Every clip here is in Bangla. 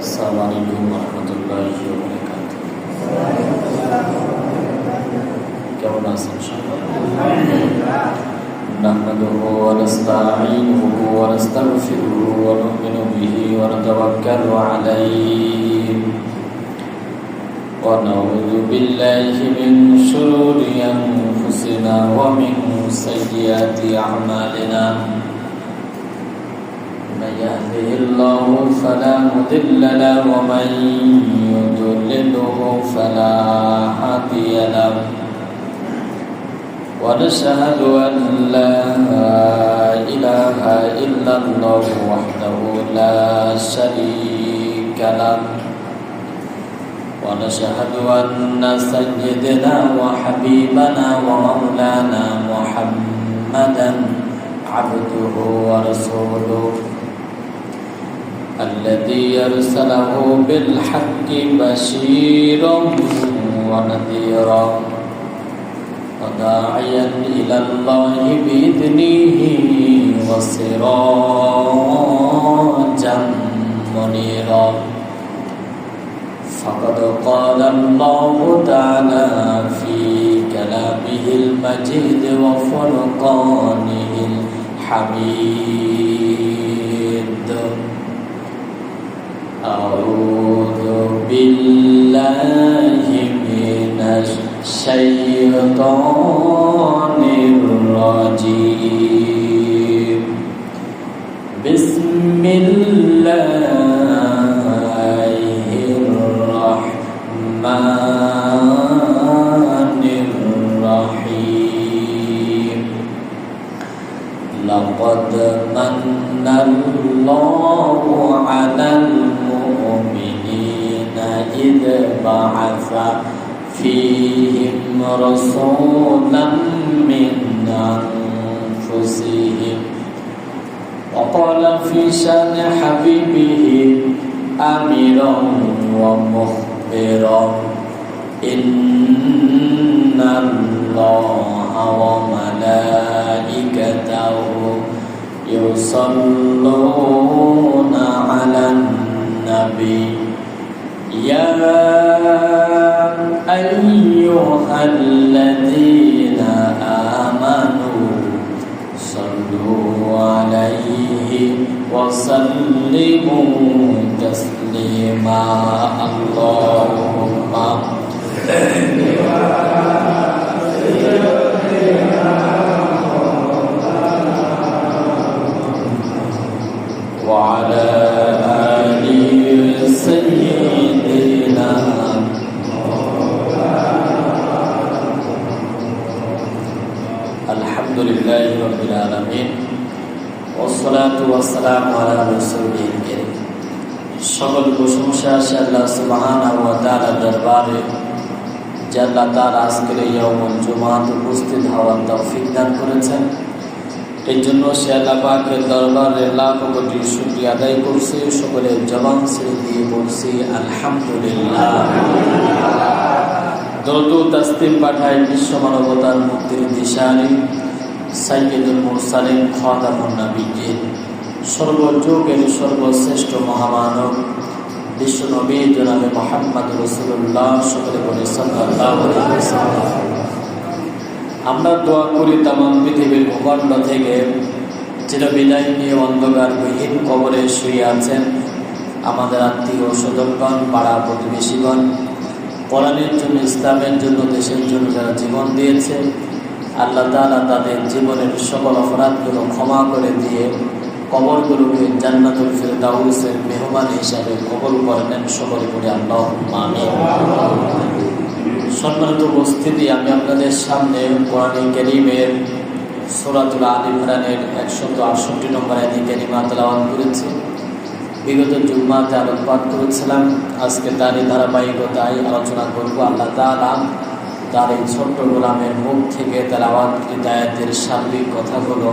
السلام عليكم ورحمة الله وبركاته. কেমন আছেন সবাই? نحمده ونستعينه ونستغفره ونؤمن به ونتوكل عليه ونعوذ بالله من شرور أنفسنا ومن سيئات أعمالنا. من يهده الله فلا مضل له ومن يضلله فلا هادي له. ونشهد أن لا إله إلا الله وحده لا شريك له. ونشهد أن سيدنا وحبيبنا ومولانا محمدا عبده ورسوله الذي أرسله بالحق بشيرا ونذيرا وداعيا إلى الله بإذنه وسراجا منيرا. فقد قال الله تعالى في كلامه المجيد وفرقانه الحميد: أعوذ بالله من الشيطان الرجيم. بسم الله الرحمن الرحيم. لقد من الله على المؤمنين إذ بعث فيهم رسولا من أنفسهم وقال في شأن حبيبه أميرا ومخبرا: إن الله وملائكته يصلون على النبي يا أيها الذين آمنوا صلوا عليه وسلموا تسليما. اللهم وعلى آل سيدنا الحمد لله رب العالمين والصلاة والسلام على رسوله الكريم. সকল প্রশংসা আছে আল্লাহ সুবহানাহু ওয়া তাআলার দরবারে, যে আল্লাহ তাআলা আজকের এই ইয়াউমুল জুমআত উপস্থিত হওয়ার তৌফিক দান করেছেন। এই জন্য সে আল্লাহ পাকের দরবারে লাখ কোটি শুকরিয়া আদায় করছি। সকলের জবান ছেড়ে দিয়ে বলছি আলহামদুলিল্লাহ। দরুদ ও তাসলিম পাঠায় বিশ্ব মানবতার মুক্তির দিশারি সাইয়্যিদুল মুরসালিন খাতামুন নবিয়্যিন, সর্বযুগের সর্বশ্রেষ্ঠ মহামানব বিশ্ব নবী জনাবে মুহাম্মদ রাসূলুল্লাহ সকলে বলে সাল্লাল্লাহু আলাইহি ওয়াসাল্লাম। আমরা দোয়া করি তামাম পৃথিবীর ভূখণ্ড থেকে চিরবিদায় নিয়ে অন্ধকারবিহীন কবরে শুয়ে আছেন আমাদের আত্মীয় স্বজনগণ, পাড়া প্রতিবেশীগণ, কোরআনের জন্য, ইসলামের জন্য, দেশের জন্য যারা জীবন দিয়েছে, আল্লাহ তাআলা তাদের জীবনের সকল অপরাধগুলো ক্ষমা করে দিয়ে কবরগুলোকে জান্নাতুল ফিরদাউসের মেহমান হিসাবে কবুল করে নেন। সকলে বলি আল্লাহুম্মা আমিন। সম্মানিত উপস্থিতি, আমি আপনাদের সামনে কোরআনে কারীমের সূরাতুল আল ইমরানের 168 নম্বর আয়াত কারীমা তেলাওয়াত করেছি। বিগত জুমাতে আলোকপাত করেছিলাম। আজকে তারই ধারাবাহিকতায় আলোচনা করব। আল্লাহ তাআলা তার এই ছোট্ট গোলামের মুখ থেকে তেলাওয়াতকৃত আয়াতের সার্বিক কথাগুলো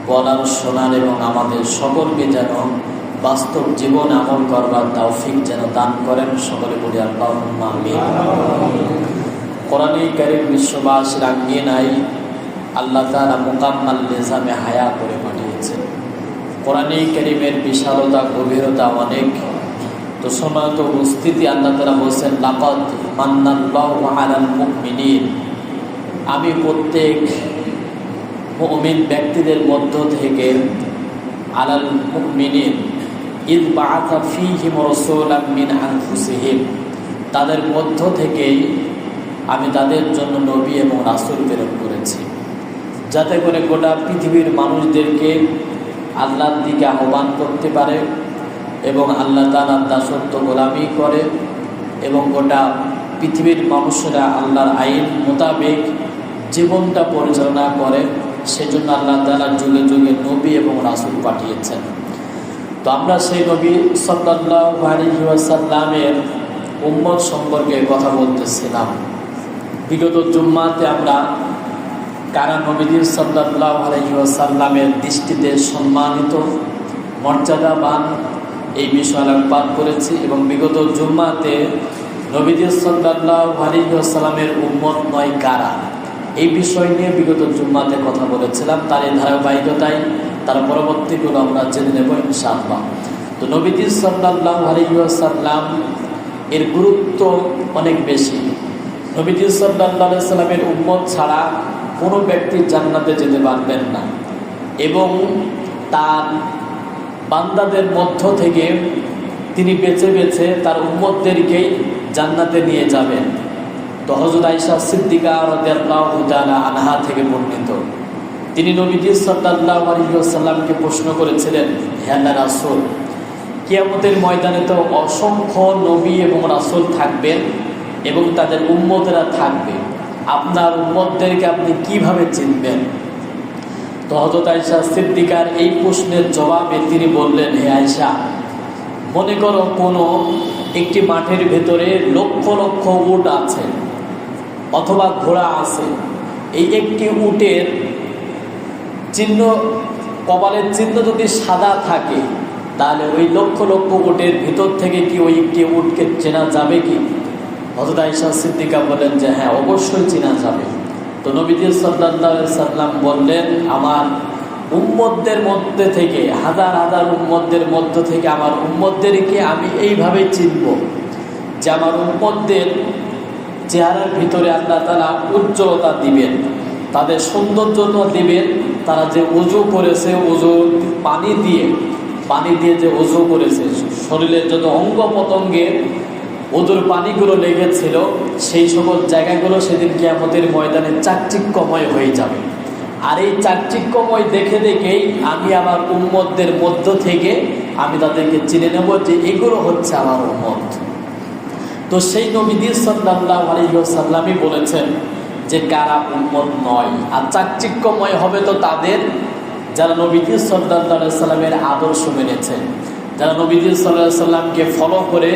বলার, শোনার এবং আমাদের সকলকে যেন বাস্তব জীবন আমল করবার তৌফিক যেন দান করেন। সকলে বলি আল্লাহুম্মা আমিন। কোরআনে কারীম বিশ্ববাসীর আঙ্গিনায় আল্লাহ তাআলা মুকাম্মাল নিজামে হায়া করে পাঠিয়েছেন। কোরআনে কারীমের বিশালতা, গভীরতা অনেক। তো তো সম্মানিত উপস্থিতি, আল্লাহ তাআলা বলছেন লাকাদ মান্নাল্লাহু আলাল মুমিনিন, আমি প্রত্যেক মুমিন ব্যক্তিদের মধ্য থেকে আলাল মুমিনিন ইয বাআসা ফীহিম রাসূলাম মিন আনফুসিহিম, তাদের মধ্য থেকেই আমি তাদের জন্য নবী এবং রাসূল প্রেরণ করেছি, যাতে করে গোটা পৃথিবীর মানুষদেরকে আল্লাহর দিকে আহ্বান করতে পারে এবং আল্লাহ তাআলার দাসত্ব গোলামি করে এবং গোটা পৃথিবীর মানুষেরা আল্লাহর আইন মোতাবেক জীবনটা পরিচালনা করে। সেজন্য আল্লাহ তাআলা যুগে যুগে নবী এবং রাসূল পাঠিয়েছেন। তো আমরা সেই নবী সাল্লাল্লাহু আলাইহি ওয়াসাল্লামের উম্মত সম্পর্কে কথা বলতেছিলাম। বিগত জুম্মাতে আমরা কারা নবীজি সাল্লাল্লাহু আলাইহি ওয়াসাল্লামের দৃষ্টিতে সম্মানিত, মর্যাদাবান, এই বিষয় আলোকপাত করেছি এবং বিগত জুম্মাতে নবীজি সাল্লাল্লাহু আলাইহি ওয়াসাল্লামের উম্মত নয় কারা, এই বিষয় নিয়ে বিগত জুম্মাতে কথা বলেছিলাম। তার এই ধারাবাহিকতায় তার পরবর্তীগুলো আমরা জেনে নেব ইনশাআল্লাহ। তো নবীজি সাল্লাল্লাহু আলাইহি ওয়াসাল্লাম এর গুরুত্ব অনেক বেশি। নবীজি সাল্লাল্লাহু আলাইহি ওয়াসাল্লামের উম্মত ছাড়া কোনো ব্যক্তি জান্নাতে যেতে পারবেন না এবং তার বান্দাদের মধ্য থেকে তিনি বেছে বেছে তার উম্মতদেরকেই জান্নাতে নিয়ে যাবেন। তো হযরত আয়েশা সিদ্দিকা রাদিয়াল্লাহু তাআলা আনহা থেকে বর্ণিত, তিনি নবীজি সাল্লাল্লাহু আলাইহি ওয়াসাল্লামকে প্রশ্ন করেছিলেন, হে আল্লাহর রাসূল, কিয়ামতের ময়দানে তো অসংখ্য নবী এবং রাসূল থাকবেন এবং তাদের উম্মতেরা থাকবে, আপনার উম্মতদেরকে আপনি কিভাবে চিনবেন? তো হযরত আয়েশা সিদ্দিকার এই প্রশ্নের জবাবে তিনি বললেন, হে আয়েশা, মনে করো কোনো একটি মাঠের ভেতরে লক্ষ লক্ষ উট আছে অথবা ঘোড়া আছে। এই একটি উটের চিহ্ন, কপালের চিহ্ন যদি সাদা থাকে, তাহলে ওই লক্ষ লক্ষ উটের ভিতর থেকে কি ওই একটি উটকে চেনা যাবে কি? হযরত আয়েশা সিদ্দিকা বলেন যে হ্যাঁ, অবশ্যই চেনা যাবে। তো নবীজি সাল্লাল্লাহু আলাইহি ওয়াসাল্লাম বললেন, আমার উম্মতদের মধ্যে থেকে, হাজার হাজার উম্মতদের মধ্য থেকে আমার উম্মতদেরকে আমি এইভাবে চিনব যে আমার উম্মতদের চেহারার ভিতরে আল্লাহ তাআলা উজ্জ্বলতা দিবেন, তাদের সৌন্দর্যতা দিবেন। তারা যে ওযু করেছে, ওযু পানি দিয়ে যে ওযু করেছে, শরীরের যত অঙ্গ প্রত্যঙ্গে ওযুর পানিগুলো লেগেছিল, সেই সকল জায়গাগুলো সেদিন কিয়ামতের ময়দানে চাকচিক্যময় হয়ে যাবে। আর এই চাকচিক্যময় দেখে দেখেই আমি আমার উম্মতদের মধ্য থেকে আমি তাদেরকে চিনে নেব যে এগুলো হচ্ছে আমার উম্মত। তো সেই নবীজি সাল্লাল্লাহু আলাইহি ওয়াসাল্লামই বলেছেন যে কারা উম্মত নয় আর চাকচিক্যময় হবে, তো তাদের যারা নবীজি সাল্লাল্লাহু আলাইহি ওয়াসাল্লামের আদর্শ মেনেছেন, যারা নবীজি সাল্লাল্লাহু আলাইহি ওয়াসাল্লামকে ফলো করে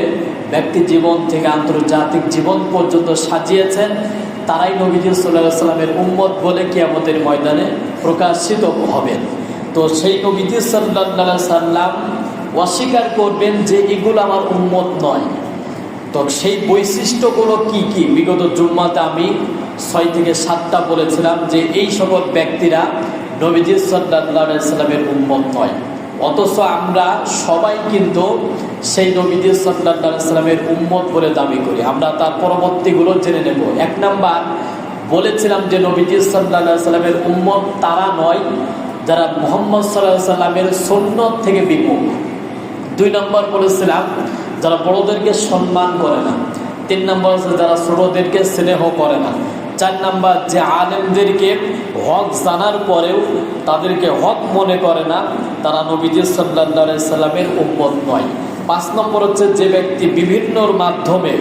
ব্যক্তি জীবন থেকে আন্তর্জাতিক জীবন পর্যন্ত সাজিয়েছেন, তারাই নবীজি সাল্লাল্লাহু আলাইহি ওয়াসাল্লামের উম্মত বলে কিয়ামতের ময়দানে প্রকাশিত হবেন। তো সেই নবীজি সাল্লাল্লাহু আলাইহি ওয়াসাল্লাম অস্বীকার করবেন যে এগুলো আমার উম্মত নয়। তো সেই বৈশিষ্ট্যগুলো কি কি? বিগত জুম্মাতে আমি 6 থেকে 7টা বলেছিলাম যে এই সকল ব্যক্তিরা নবীজি সাল্লাল্লাহু আলাইহি ওয়াসাল্লামের উম্মত নয়, অথচ আমরা সবাই কিন্তু সেই নবীজি সাল্লাল্লাহু আলাইহি ওয়াসাল্লামের উম্মত বলে দাবি করি। আমরা তার পরবর্তীগুলো জেনে নেব। 1 নাম্বার বলেছিলাম যে নবীজি সাল্লাল্লাহু আলাইহি ওয়াসাল্লামের উম্মত তারা নয় যারা মুহাম্মদ সাল্লাল্লাহু আলাইহি ওয়াসাল্লামের সুন্নাত থেকে বিমুখ। 2 নম্বর বলেছিলাম যারা বড়দেরকে সম্মান করে না। 3 নম্বর হচ্ছে যারা ছোটদেরকে স্নেহ করে না। 4 নম্বর যে আলেমদেরকে হক জানার পরেও তাদেরকে হক মনে করে না, তারা নবীজি সাল্লাল্লাহু আলাইহি ওয়াসাল্লামের উম্মত নয়। 5 নম্বর হচ্ছে যে ব্যক্তি বিভিন্নর মাধ্যমে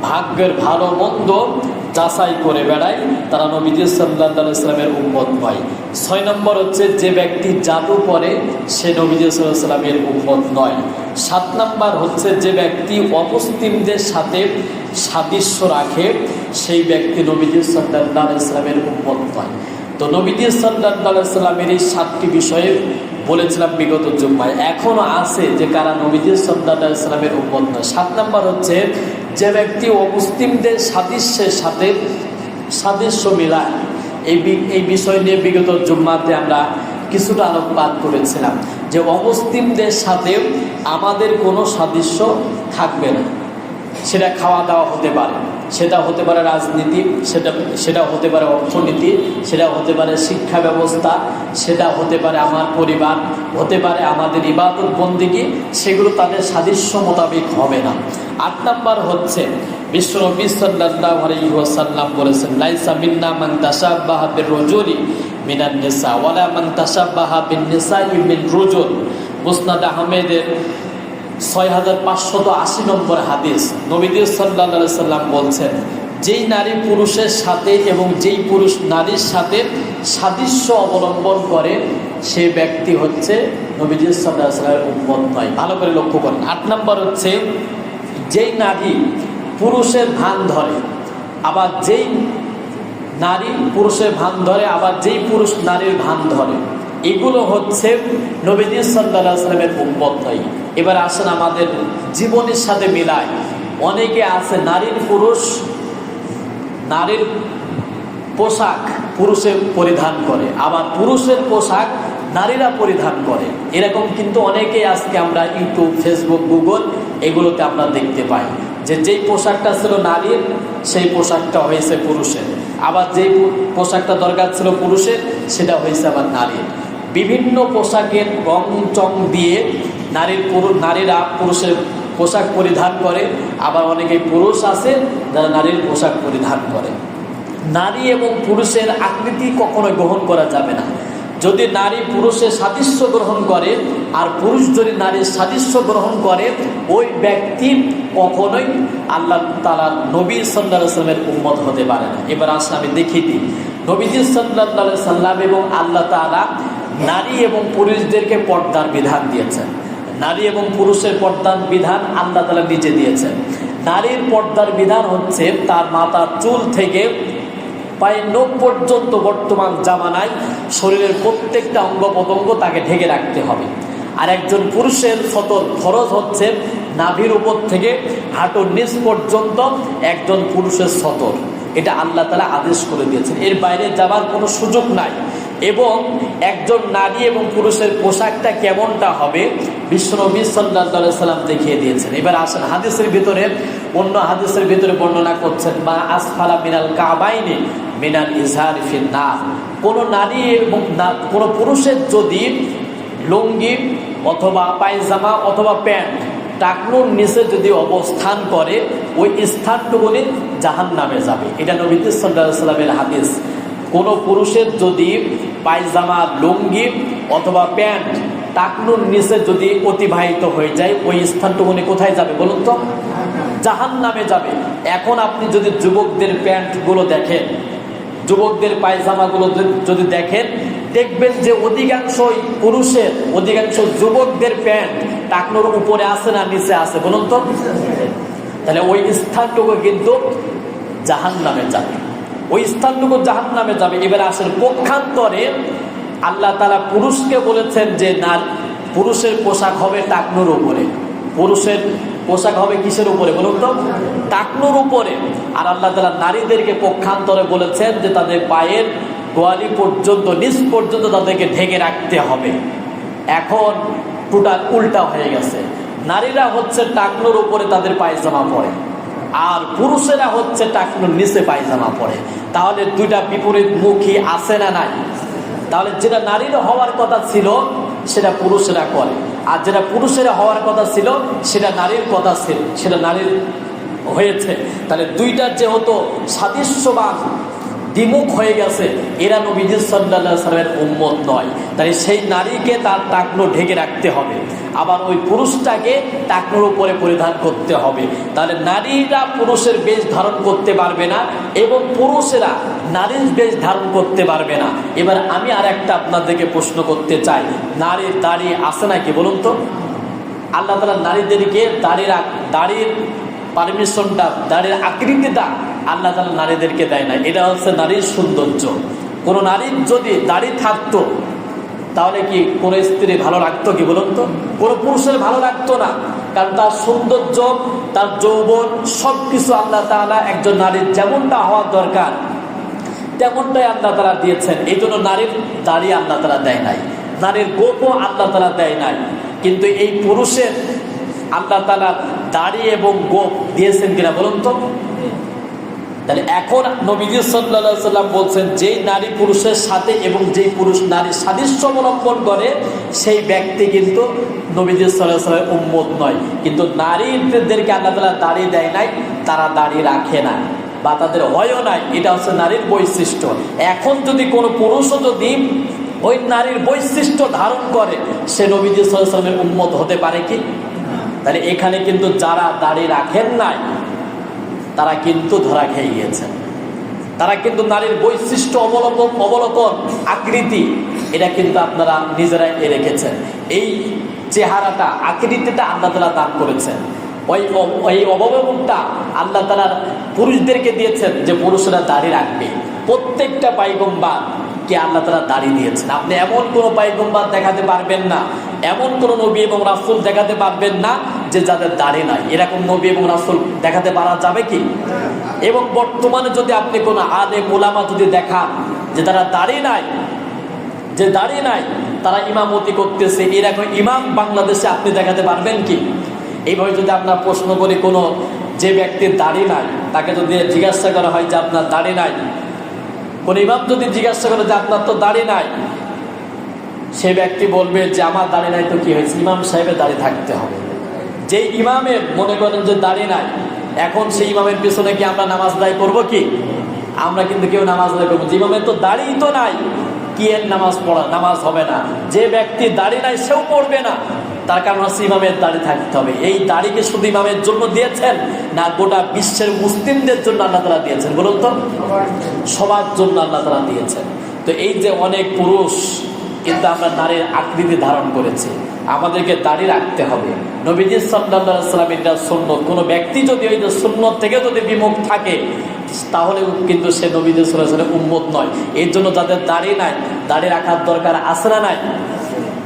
ভাগ্যের ভালো মন্দ যাচাই করে বেড়ায়, তারা নবীজি সাল্লাল্লাহু আলাইহি ওয়াসাল্লামের উম্মত নয়। 6 নম্বর হচ্ছে যে ব্যক্তি জাদু করে, সে নবীজি সাল্লাল্লাহু আলাইহি ওয়াসাল্লামের উম্মত নয়। 7 নম্বর হচ্ছে যে ব্যক্তি অমুসলিমদের সাথে সাদৃশ্য রাখে, সেই ব্যক্তি নবীজি সাল্লাল্লাহু আলাইহি ওয়াসাল্লামের উম্মত নয়। তো নবীজি সাল্লাল্লাহু আলাইহি ওয়াসাল্লামের এই 7টি বিষয়ে বলেছিলাম বিগত জুম্মায়। এখনো আছে যে কারা নবীজি সাল্লাল্লাহু আলাইহি ওয়াসাল্লামের উম্মত নয়। 7 নম্বর হচ্ছে যে ব্যক্তি অমুসলিমদের সাদৃশ্যের সাথে সাদৃশ্য মিলায়। এই বিষয় নিয়ে বিগত জুম্মাতে আমরা কিছুটা আলোকপাত করেছিলাম যে অমুসলিমদের সাথে আমাদের কোনো সাদৃশ্য থাকবে না। সেটা খাওয়া দাওয়া হতে পারে, সেটা হতে পারে রাজনীতি, সেটা হতে পারে অর্থনীতি, সেটা হতে পারে শিক্ষা ব্যবস্থা, সেটা হতে পারে আমার পরিবার, হতে পারে আমাদের ইবাদত বন্দেগী, সেগুলো তাদের সাদৃশ্য মোতাবেক হবে না। ৮ নাম্বার হচ্ছে বিশ্বনবী সাল্লাল্লাহু আলাইহি ওয়াসাল্লাম বলেছেন, লাইসা মিন্না মান তাশাব্বাহা বির-রাজুলি মিনান নিসা ওয়ালা মান তাশাব্বাহা বিন-নিসাই মিন-রাজুল। মুসনাদ আহমেদের 6580 নম্বর হাদিস। নবী সাল্লাল্লাহু আলাইহি সাল্লাম বলছেন, যেই নারী পুরুষের সাথে এবং যেই পুরুষ নারীর সাথে সাদৃশ্য অবলম্বন করে সে ব্যক্তি হচ্ছে নবী সাল্লাল্লাহু আলাইহি সাল্লামের উম্মত নয়। ভালো করে লক্ষ্য করেন। ৮ নম্বর হচ্ছে যেই নারী পুরুষের ভান ধরে, আবার যেই নারী পুরুষের ভান ধরে, আবার যেই পুরুষ নারীর ভান ধরে, এগুলো হচ্ছে নবী সাল্লাল্লাহু আলাইহি সাল্লামের উম্মত নয়। এবার আসেন আমাদের জীবনের সাথে মিলায়। অনেকে আছে নারীর পোশাক পুরুষে পরিধান করে, আবার পুরুষের পোশাক নারীরা পরিধান করে। এরকম কিন্তু অনেকেই আজকে আমরা ইউটিউব, ফেসবুক, গুগল এগুলোতে আমরা দেখতে পাই যে যেই পোশাকটা ছিল নারীর সেই পোশাকটা হয়েছে পুরুষের, আবার যেই পোশাকটা দরকার ছিল পুরুষের সেটা হয়েছে আবার নারীর। বিভিন্ন পোশাকের রং চং দিয়ে নারীরা পুরুষের পোশাক পরিধান করে, আবার অনেকে পুরুষ আছে যারা নারীর পোশাক পরিধান করে। নারী এবং পুরুষের আকৃতি কখনোই গ্রহণ করা যাবে না। যদি নারী পুরুষের সাদৃশ্য গ্রহণ করে আর পুরুষ যদি নারীর সাদৃশ্য গ্রহণ করে, ওই ব্যক্তি কখনোই আল্লাহ তাআলা নবী সাল্লাল্লাহু আলাইহি সাল্লামের উম্মত হতে পারে না। এবার আসলে আমি দেখিয়ে দিই, নবীজি সাল্লাল্লাহু আলাইহি সাল্লাম এবং আল্লাহ তাআলা নারী এবং পুরুষদেরকে পর্দার বিধান দিয়েছেন। নারী এবং পুরুষের পর্দার বিধান আল্লাহ তাআলা নিজে দিয়েছেন। নারীর পর্দার বিধান হচ্ছে তার মাথার চুল থেকে পায়ের নখ পর্যন্ত বর্তমান জামানায় শরীরের প্রত্যেকটা অঙ্গ প্রত্যঙ্গ তাকে ঢেকে রাখতে হবে। আর একজন পুরুষের ফরজ হচ্ছে নাভির উপর থেকে হাঁটুর নিচ পর্যন্ত একজন পুরুষের সতর। এটা আল্লাহ তাআলা আদেশ করে দিয়েছেন, এর বাইরে যাবার কোনো সুযোগ নাই। এবং একজন নারী এবং পুরুষের পোশাকটা কেমনটা হবে বিশ্বনবী সাল্লাল্লাহু আলাইহি সাল্লাম দেখিয়ে দিয়েছেন। এবার আসেন হাদিসের ভিতরে, অন্য হাদিসের ভিতরে বর্ণনা করছেন, মা আসফালা মিনাল কাবাইনি মিনাল ইজহারি ফিন্নার। কোনো নারী এবং কোনো পুরুষের যদি লুঙ্গি অথবা পায়জামা অথবা প্যান্ট টাকনুর নিচে যদি অবস্থান করে, ওই স্থানটুকুনি জাহান্নামে যাবে। এটা নবী সাল্লাল্লাহু আলাইহি সাল্লামের হাদিস। কোনো পুরুষের যদি পায়জামা, লুঙ্গি অথবা প্যান্ট টাকনুর নিচে যদি অতিবাহিত হয়ে যায়, ওই স্থানটুকুনি কোথায় যাবে বলুন তো? জাহান্নামে যাবে। এখন আপনি যদি যুবকদের প্যান্টগুলো দেখেন, যুবকদের পায়জামাগুলো যদি দেখেন, দেখবেন যে অধিকাংশ যুবকদের প্যান্ট টাকনুর উপরে আছে না নিচে আছে বলুন তো? তাহলে ওই স্থানটুকু কিন্তু জাহান্নামে যাবে, ওই স্থানটুকু জাহান্নামে যাবে। এবার আসেন পক্ষান্তরে আল্লাহ তাআলা পুরুষকে বলেছেন যে পুরুষের পোশাক হবে টাকনুর উপরে। পুরুষের পোশাক হবে কিসের উপরে বলুন তো? টাকনুর উপরে। আর আল্লাহ তাআলা নারীদেরকে পক্ষান্তরে বলেছেন যে তাদের পায়ের গোয়ালি পর্যন্ত, নিচ পর্যন্ত তাদেরকে ঢেকে রাখতে হবে। এখন টোটাল উল্টা হয়ে গেছে। নারীরা হচ্ছে টাকনুর উপরে তাদের পায়জামা পরে, আর পুরুষেরা হচ্ছে টাকনুর নিচে পায়জামা পরে। তাহলে দুইটা বিপরীত মুখী আছে না নাই? তাহলে যেটা নারীর হওয়ার কথা ছিল সেটা পুরুষেরা করে, আর যেটা পুরুষেরা হওয়ার কথা ছিল সেটা নারীর কথা ছিল, সেটা নারীর হয়েছে। তাহলে দুইটার যেহেতু সাদৃশ্যবান দ্বিমুখ হয়ে গেছে, এরা নবীজি সাল্লাল্লাহু আলাইহি সাল্লামের উম্মত নয়। তাই সেই নারীকে তার টাকনো ঢেকে রাখতে হবে, আবার ওই পুরুষটাকে টাকনোর উপরে পরিধান করতে হবে। তাহলে নারীরা পুরুষের বেশ ধারণ করতে পারবে না এবং পুরুষেরা নারীর বেশ ধারণ করতে পারবে না। এবার আমি আর একটা আপনাদেরকে প্রশ্ন করতে চাই, নারীর দাড়ি আছে নাকি বলুন তো? আল্লাহ তাআলা নারীদেরকে দাড়ির পারমিশনটা, দাড়ির আকৃতিটা আল্লাহ তাআলা নারীদেরকে দেয় না। এটা হচ্ছে নারীর সৌন্দর্য। কোনো নারীর যদি দাড়ি থাকতো তাহলে কি কোনো স্ত্রী ভালো লাগতো কি বলুন তো? কোনো পুরুষের ভালো লাগতো না, কারণ তার সৌন্দর্য, তার যৌবন সব কিছু আল্লাহ তাআলা একজন নারীর যেমনটা হওয়া দরকার তেমনটাই আল্লাহ তাআলা দিয়েছেন। এই জন্য নারীর দাড়ি আল্লাহ তাআলা দেয় নাই, নারীর গোপও আল্লাহ তাআলা দেয় নাই। কিন্তু এই পুরুষের আল্লাহ তাআলা দাড়ি এবং গোঁফ দিয়েছেন কিনা বলুন তো? তাহলে এখন নবীজি সাল্লাল্লাহু আলাইহি ওয়াসাল্লাম বলছেন, যেই নারী পুরুষের সাথে এবং যেই পুরুষ নারীর সাদৃশ্য অবলম্বন করে সেই ব্যক্তি কিন্তু নবীজি সাল্লাল্লাহু আলাইহি ওয়াসাল্লামের উম্মত নয়। কিন্তু নারীদেরকে আল্লাহ তাআলা দাড়ি দেয় নাই, তারা দাড়ি রাখে না বা তাদের হয়ও নাই, এটা হচ্ছে নারীর বৈশিষ্ট্য। এখন যদি কোনো পুরুষও যদি ওই নারীর বৈশিষ্ট্য ধারণ করে, সে নবীজি সাল্লাল্লাহু আলাইহি ওয়াসাল্লামের উম্মত হতে পারে কি? তাহলে এখানে কিন্তু যারা দাড়ি রাখেন নাই তারা কিন্তু ধরা খেয়ে গিয়েছেন। তারা কিন্তু নারীর বৈশিষ্ট্য অবলোকন আকৃতি এটা কিন্তু আপনারা নিজেরাই রেখেছেন। এই চেহারাটা আকৃতিটা আল্লাহ তাআলা দান করেছেন। ওই অবয়বটা আল্লাহ তাআলা পুরুষদেরকে দিয়েছেন যে পুরুষরা দাড়ি রাখবে। প্রত্যেকটা পয়গম্বর কে আল্লাহ তাআলা দাড়ি দিয়েছেন। আপনি এমন কোনো পয়গম্বর দেখাতে পারবেন না, এমন কোন নবী এবং রাসূল দেখাতে পারবেন না যে যাদের দাড়ি নাই। এরকম নবী এবং রাসূল দেখাতে পারা যাবে কি? এবং বর্তমানে যদি আপনি কোনো আলেম উলামা যদি দেখান যে তারা দাড়ি নাই, যে দাড়ি নাই তারা ইমামতি করতেছে, এরকম ইমাম বাংলাদেশে আপনি দেখাতে পারবেন কি? এইভাবে যদি আপনার প্রশ্ন করি, কোনো যে ব্যক্তির দাড়ি নাই তাকে যদি জিজ্ঞাসা করা হয় যে আপনার দাড়ি নাই, কোন ইমাম যদি জিজ্ঞাসা করে যে আপনার তো দাড়ি নাই, সে ব্যক্তি বলবে যে আমার দাড়ি নাই তো কি হয়েছে, ইমাম সাহেবের দাড়ি থাকতে হবে। যে ইমামের মনে করেন যে দাড়ি নাই, এখন সেই ইমামের পিছনে কি আমরা নামাজ আদায় করবো কি? আমরা কিন্তু কেউ নামাজ আদায় করবো, যে ইমামের তো দাড়ি তো নাই, কি এর নামাজ পড়া? নামাজ হবে না। যে ব্যক্তি দাড়ি নাই সেও পড়বে না, তার কারণ হচ্ছে ইমামের দাড়ি থাকতে হবে। এই দাড়িকে শুধু ইমামের জন্য দিয়েছেন না গোটা বিশ্বের মুসলিমদের জন্য আল্লাহ তাআলা দিয়েছেন? বলুন তো, সবার জন্য আল্লাহ তাআলা দিয়েছেন। তো এই যে অনেক পুরুষ কিন্তু আমরা নারীর আকৃতি ধারণ করেছি, আমাদেরকে দাড়ি রাখতে হবে। নবীজি সাল্লাল্লাহু আলাইহি ওয়াসাল্লাম এটা সুন্নাত। কোনো ব্যক্তি যদি ওই যে সুন্নাত থেকে যদি বিমুখ থাকে তাহলে কিন্তু সে নবীজি সাল্লাল্লাহু আলাইহি ওয়াসাল্লামের উম্মত নয়। এর জন্য যাদের দাড়ি নাই, দাড়ি রাখার দরকার আছে না নাই?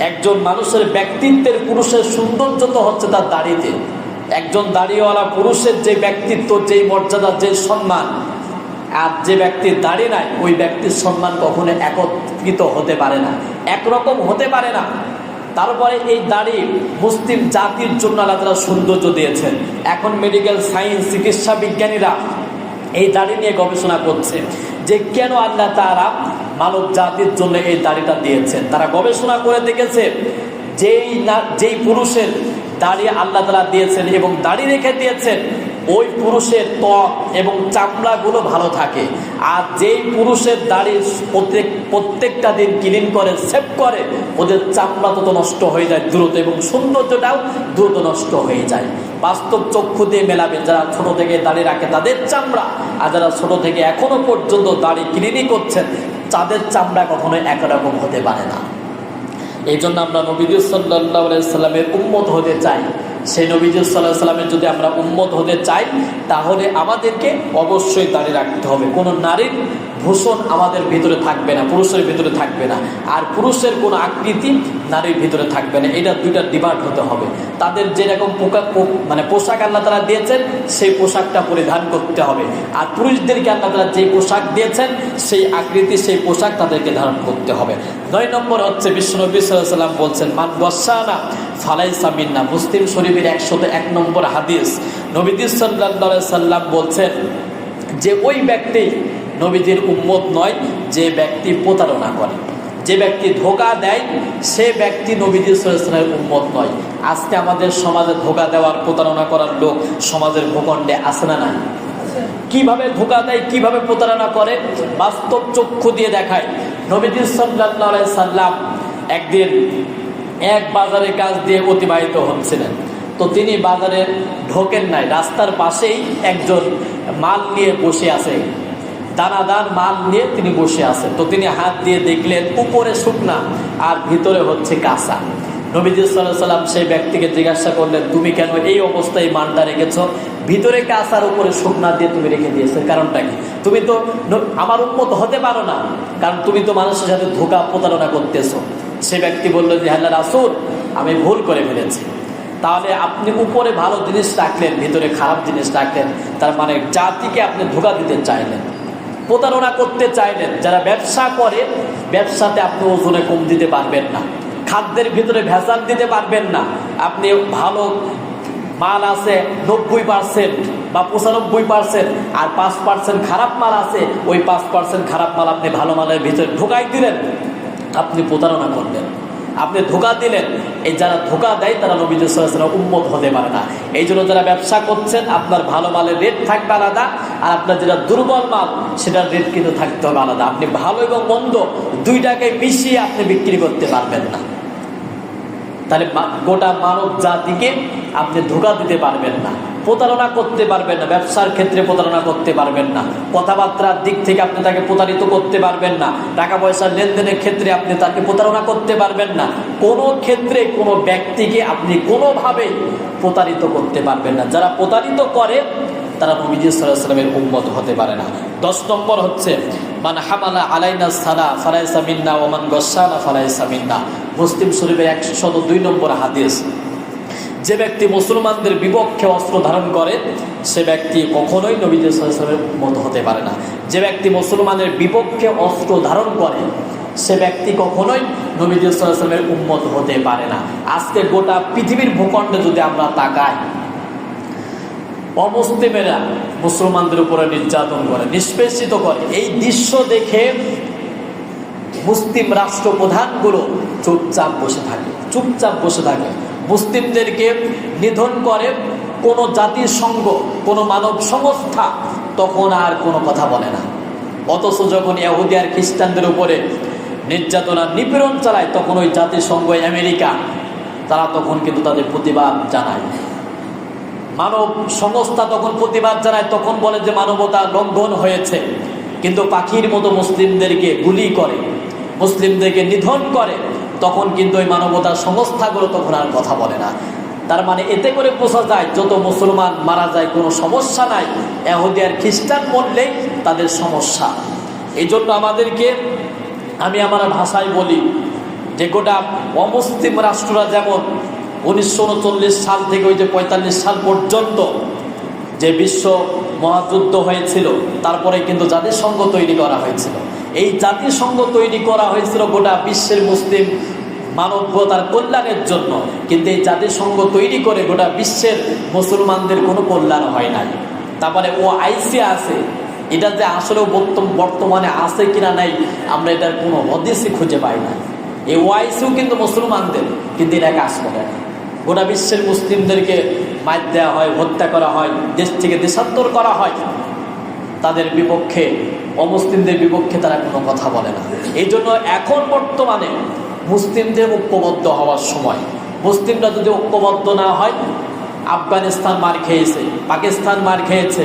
একজন মানুষের ব্যক্তিত্বের, পুরুষের সৌন্দর্য তো হচ্ছে তার দাড়িতে। একজন দাড়িওয়ালা পুরুষের যে ব্যক্তিত্ব, যেই মর্যাদা, যে সম্মান, আর যে ব্যক্তির দাড়ি নাই ওই ব্যক্তির সম্মান কখনো একত্রিত হতে পারে না, একরকম হতে পারে না। তারপরে এই দাড়ি মুসলিম জাতির জন্য আল্লাহ তাআলা সৌন্দর্য দিয়েছেন। এখন মেডিকেল সায়েন্স, চিকিৎসা বিজ্ঞানীরা এই দাড়ি নিয়ে গবেষণা করছে যে কেন আল্লাহ তাআলা মানব জাতির জন্য এই দাড়িটা দিয়েছেন। তারা গবেষণা করে দেখেছে যেই পুরুষের দাড়ি আল্লাহ তাআলা দিয়েছেন এবং দাড়ি রেখে দিয়েছেন, ওই পুরুষের ত্বক এবং চামড়াগুলো ভালো থাকে। আর যেই পুরুষের দাড়ি প্রত্যেকটা দিন ক্লিন করে, সেভ করে, ওদের চামড়া তত নষ্ট হয়ে যায় দ্রুত এবং সৌন্দর্যটাও দ্রুত নষ্ট হয়ে যায়। বাস্তব চক্ষু দিয়ে মেলাবেন, যারা ছোট থেকে দাড়ি রাখে তাদের চামড়া, আর যারা ছোট থেকে এখনো পর্যন্ত দাড়ি ক্লিনই করছেন তাদের চামড়া কখনো একরকম হতে পারে না। এই জন্য আমরা নবীজি সাল্লাল্লাহু আলাইহি ওয়াসাল্লামের উম্মত হতে চাই। সেই নবীজি সাল্লাল্লাহু আলাইহি ওয়াসাল্লামের যদি আমরা উম্মত হতে চাই তাহলে আমাদেরকে অবশ্যই দাড়ি রাখতে হবে। কোনো নারীর ভূষণ আমাদের ভিতরে থাকবে না, পুরুষের ভিতরে থাকবে না, আর পুরুষের কোনো আকৃতি নারীর ভিতরে থাকবে না। এটা দুইটা ডিভাইড হতে হবে। তাদের যেরকম পোশাক আল্লাহ তাআলা দিয়েছেন সেই পোশাকটা পরিধান করতে হবে, আর পুরুষদেরকে আল্লাহ তাআলা যে পোশাক দিয়েছেন সেই আকৃতি, সেই পোশাক তাদেরকে ধারণ করতে হবে। 9 নম্বর হচ্ছে বিশ্বনবী সাল্লাল্লাহু আলাইহি ওয়াসাল্লাম বলছেন, মান গসানা ফালাইসা মিন্না। মুসলিম শরীফের 101 নম্বর হাদিস। নবীজি সাল্লাল্লাহু আলাইহি ওয়াসাল্লাম বলছেন যে ওই ব্যক্তি নবীজির উম্মত নয় যে ব্যক্তি প্রতারণা করে, যে ব্যক্তি ধোঁকা দেয়, সে ব্যক্তি নবীজি সাল্লাল্লাহু আলাইহি ওয়াসাল্লামের উম্মত নয়। আজকে আমাদের সমাজে ধোঁকা দেওয়ার, প্রতারণা করার লোক সমাজের ভূখণ্ডে আছে না নাই? কিভাবে ধোঁকা দেয়, কিভাবে প্রতারণা করে বাস্তব চক্ষু দিয়ে দেখায়। নবীজি সাল্লাল্লাহু আলাইহি ওয়াসাল্লাম একদিন এক বাজারের কাছ দিয়ে অতিবাহিত হচ্ছিলেন। তো তিনি বাজারে ঢোকেন নাই, রাস্তার পাশেই একজন মাল নিয়ে বসে আছে, দানাদার মাল নিয়ে তিনি বসে আছেন। তো তিনি হাত দিয়ে দেখলেন উপরে শুকনা আর ভিতরে হচ্ছে কাঁচা। নবীজি সাল্লাল্লাহু আলাইহি ওয়াসাল্লাম সেই ব্যক্তিকে জিজ্ঞাসা করলেন, তুমি কেন এই অবস্থায় মালটা রেখেছো? ভিতরে কাঁচার উপরে শুকনা দিয়ে তুমি রেখে দিয়েছো, কারণটা কি? তুমি তো আমার উম্মত হতে পারো না, কারণ তুমি তো মানুষের সাথে ধোঁকা প্রতারণা করতেছো। সে ব্যক্তি বলল যে আল্লাহর রাসূল, আমি ভুল করে ফেলেছি। তাহলে আপনি উপরে ভালো জিনিস রাখলেন, ভিতরে খারাপ জিনিস রাখলেন, তার মানে জাতিকে আপনি ধোঁকা দিতে চাইলেন, প্রতারণা করতে চাইলেন। যারা ব্যবসা করে, ব্যবসাতে আপনি ওজনে কম দিতে পারবেন না, খাদ্যের ভিতরে ভেজাল দিতে পারবেন না। আপনি ভালো মাল আছে 90% বা 95%, আর 5% খারাপ মাল আছে, ওই 5% খারাপ মাল আপনি ভালো মালের ভিতরে ঢোকাই দিলেন, আপনি প্রতারণা করলেন, আপনি ধোঁকা দিলেন। এই যারা ধোঁকা দেয় তারা নবীজি সাল্লাল্লাহু আলাইহি ওয়াসাল্লাম উম্মত হতে পারে না। এই জন্য যারা ব্যবসা করছেন, আপনার ভালো মালের রেট থাকবে আলাদা, আর আপনার যেটা দুর্বল মাল সেটার রেট কিন্তু থাকতে হবে আলাদা। আপনি ভালো এবং মন্দ দুইটাকে মিশিয়ে আপনি বিক্রি করতে পারবেন না। তাহলে গোটা মানব জাতিকে আপনি ধোঁকা দিতে পারবেন না, প্রতারণা করতে পারবেন না, ব্যবসার ক্ষেত্রে প্রতারণা করতে পারবেন না, কথাবার্তার দিক থেকে আপনি তাকে প্রতারিত করতে পারবেন না, টাকা পয়সার লেনদেনের ক্ষেত্রে আপনি তাকে প্রতারণা করতে পারবেন না, কোনো ক্ষেত্রে কোনো ব্যক্তিকে আপনি কোনোভাবেই প্রতারিত করতে পারবেন না। যারা প্রতারিত করে তারা নবীজি সাল্লাল্লাহু আলাইহি ওয়াসাল্লামের উম্মত হতে পারে না। 10 নম্বর হচ্ছে মান হামালা আলাইনা সালা ফালাইসা মিন্না ওয়া মান গাসানা ফালাইসা মিন্না। মুসলিম শরীফের 102 নম্বর হাদিস। যে ব্যক্তি মুসলমানদের বিপক্ষে অস্ত্র ধারণ করে সে ব্যক্তি কখনোই নবীজি সাল্লাল্লাহু আলাইহি ওয়াসাল্লামের উম্মত হতে পারে না। যে ব্যক্তি মুসলমানের বিপক্ষে অস্ত্র ধারণ করে সে ব্যক্তি কখনোই নবীজি সাল্লাল্লাহু আলাইহি ওয়াসাল্লামের উম্মত হতে পারে না। আজকে গোটা পৃথিবীর ভূখণ্ডে যদি আমরা তাকাই, অমুসলিমেরা মুসলমানদের উপরে নির্যাতন করে, নিষ্পেষিত করে। এই দৃশ্য দেখে মুসলিম রাষ্ট্রপ্রধানগুলো চুপচাপ বসে থাকে। মুসলিমদেরকে নিধন করে কোনো জাতিসংঘ, কোনো মানব সংস্থা তখন আর কোনো কথা বলে না। অথচ যখন ইহুদি আর খ্রিস্টানদের উপরে নির্যাতনা নিপীড়ন চালায় তখন ওই জাতিসংঘ, আমেরিকা, তারা তখন কিন্তু তাদের প্রতিবাদ জানায়। মানব সংস্থা তখন প্রতিবাদ জানায়, তখন বলে যে মানবতা লঙ্ঘন হয়েছে। কিন্তু পাখির মতো মুসলিমদেরকে গুলি করে, মুসলিমদেরকে নিধন করে, তখন কিন্তু ওই মানবতার সংস্থাগুলো তখন আর কথা বলে না। তার মানে এতে করে বোঝা যায় যত মুসলমান মারা যায় কোনো সমস্যা নাই, ইহুদি আর খ্রিস্টান মরলেই তাদের সমস্যা। এই জন্য আমাদেরকে, আমি আমার ভাষায় বলি যে গোটা অমুসলিম রাষ্ট্ররা যেমন 1939 সাল থেকে ওই যে 45 সাল পর্যন্ত যে বিশ্ব মহাযুদ্ধ হয়েছিল, তারপরে কিন্তু জাতিসংঘ তৈরি করা হয়েছিল। এই জাতিসংঘ তৈরি করা হয়েছিল গোটা বিশ্বের মুসলিম মানবতার কল্যাণের জন্য, কিন্তু এই জাতিসংঘ তৈরি করে গোটা বিশ্বের মুসলমানদের কোনো কল্যাণ হয় নাই। তারপরে OIC আছে, এটা যে আসলেও বর্তমানে আছে কিনা নাই আমরা এটার কোনো হদিসই খুঁজে পাই না। এই OICও কিন্তু মুসলমানদের, কিন্তু এটা কাজ করে না। গোটা বিশ্বের মুসলিমদেরকে মার দেওয়া হয়, হত্যা করা হয়, দেশ থেকে দেশান্তর করা হয়, তাদের বিপক্ষে, অমুসলিমদের বিপক্ষে তারা কোনো কথা বলে না। এই জন্য এখন বর্তমানে মুসলিমদের ঐক্যবদ্ধ হওয়ার সময়। মুসলিমরা যদি ঐক্যবদ্ধ না হয়, আফগানিস্তান মার খেয়েছে, পাকিস্তান মার খেয়েছে,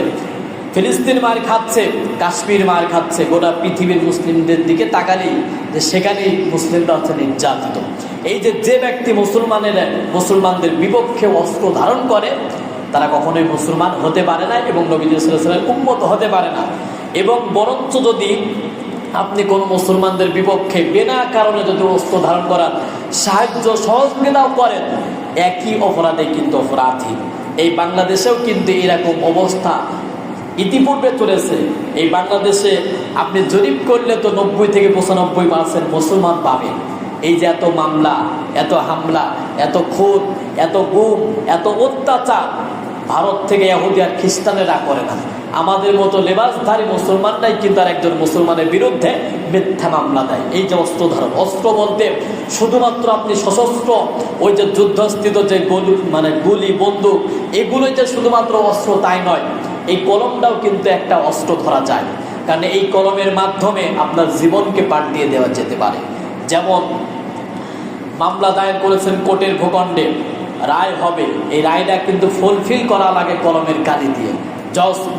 ফিলিস্তিন মার খাচ্ছে, কাশ্মীর মার খাচ্ছে, গোটা পৃথিবীর মুসলিমদের দিকে তাকালেই যে সেখানেই মুসলিমরা হচ্ছে নির্যাতিত। এই যে ব্যক্তি মুসলমানদের বিপক্ষে অস্ত্র ধারণ করে তারা কখনোই মুসলমান হতে পারে না এবং নবী সাল্লাল্লাহু আলাইহি ওয়াসাল্লামের উম্মত হতে পারে না। এবং বরঞ্চ যদি আপনি কোনো মুসলমানদের বিপক্ষে বিনা কারণে যদি অস্ত্র ধারণ করার সাহায্য সহযোগিতাও করেন, একই অপরাধে কিন্তু অপরাধী। এই বাংলাদেশেও কিন্তু এরকম অবস্থা ইতিপূর্বে চলেছে। এই বাংলাদেশে আপনি জরিপ করলে তো 90 থেকে 95% মুসলমান পাবেন। এই যে এত মামলা, এত হামলা, এত খুন, এত গুম, এত অত্যাচার ভারত থেকে ইহুদি আর খ্রিস্টানেরা করে না। আমাদের মতো লেবাসধারী মুসলমানরাই কিন্তু আর একজন মুসলমানের বিরুদ্ধে মিথ্যা মামলা দেয়। এই যে অস্ত্রধারণ, অস্ত্র বলতে শুধুমাত্র আপনি সশস্ত্র ওই যে যুদ্ধস্থিত যে গুলি, বন্দুক, এগুলোই যে শুধুমাত্র অস্ত্র তাই নয়, এই কলমটাও কিন্তু একটা অস্ত্র ধরা যায়। কারণ এই কলমের মাধ্যমে আপনার জীবনকে পাল্টিয়ে দেওয়া যেতে পারে। যেমন মামলা দায়ের করেছেন কোর্টের ভূখণ্ডে, রায় হবে, এই রায়টা কিন্তু ফুলফিল করা লাগে কলমের কালি দিয়ে।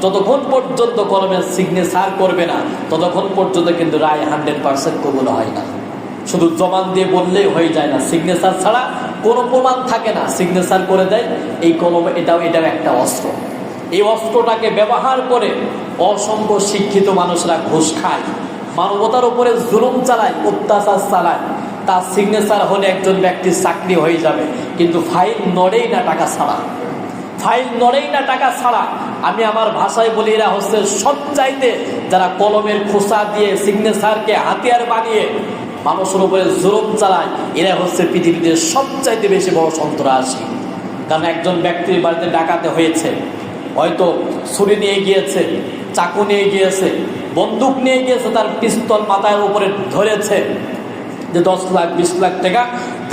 যতক্ষণ পর্যন্ত কলমের সিগনেচার করবে না ততক্ষণ পর্যন্ত কিন্তু রায় 100% কবুল হয় না। শুধু জবান দিয়ে বললেই হয়ে যায় না, সিগনেচার ছাড়া কোনো প্রমাণ থাকে না। সিগনেচার করে দেয় এই কলমে, এটাও একটা অস্ত্র। এই অস্ত্রটাকে ব্যবহার করে অসংখ্য শিক্ষিত মানুষরা ঘুষ খায়, মানবতার উপরে জুলুম চালায়, অত্যাচার চালায়। তার সিগনেচার হলে একজন ব্যক্তির চাকরি হয়ে যাবে, কিন্তু ফাইল নড়েই না টাকা ছাড়া, ফাইল নড়েই না টাকা ছাড়া। আমি আমার ভাষায় বলি, এরা হচ্ছে সবচাইতে যারা কলমের খোসা দিয়ে সিগনেচারকে হাতিয়ার বানিয়ে মানুষের উপরে জুলুম চালায়, এরা হচ্ছে পৃথিবীতে সবচাইতে বেশি বড় সন্ত্রাসী। কারণ একজন ব্যক্তির বাড়িতে ডাকাতে হয়েছে, হয়তো ছুরি নিয়ে গিয়েছে, চাকু নিয়ে গিয়েছে, বন্দুক নিয়ে গিয়েছে, তার পিস্তল মাথার উপরে ধরেছে যে 10 লাখ 20 লাখ টাকা